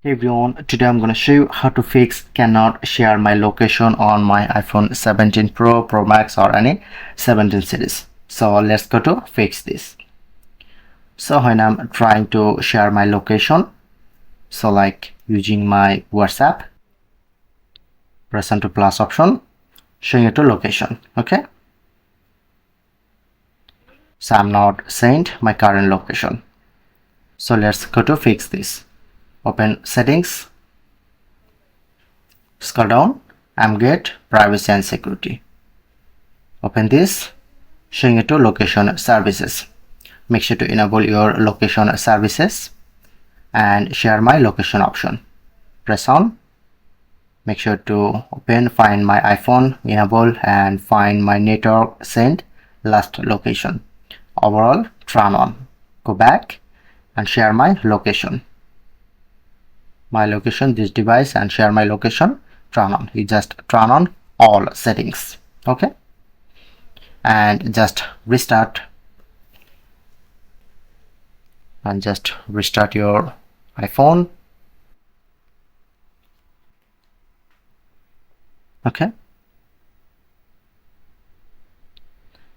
Hey everyone, today I'm going to show you how to fix cannot share my location on my iPhone 17 Pro Max or any 17 series. So let's go to fix this. So when I'm trying to share my location, so like using my WhatsApp, press on to plus option, showing it to location. Okay. So I'm not saying my current location. So let's go to fix this. Open settings. Scroll down and get privacy and security. Open this, showing it to location services. Make sure to enable your location services and share my location option. Press on. Make sure to open find my iPhone, enable and find my network send last location. Overall, turn on. Go back and share my location. My location, this device, and share my location. Turn on. You just turn on all settings. Okay, and just restart your iPhone. Okay,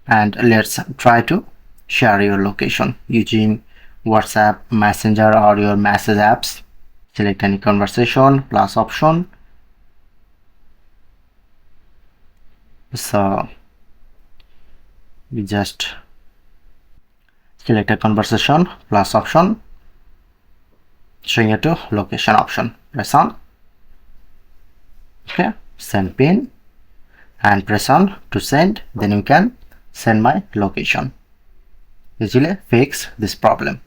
and let's try to share your location using WhatsApp, Messenger, or your message apps. Select any conversation plus option. So you just select a conversation plus option, showing it to location option. Press on. Okay, send pin and press on to send. Then you can send my location. Easily fix this problem.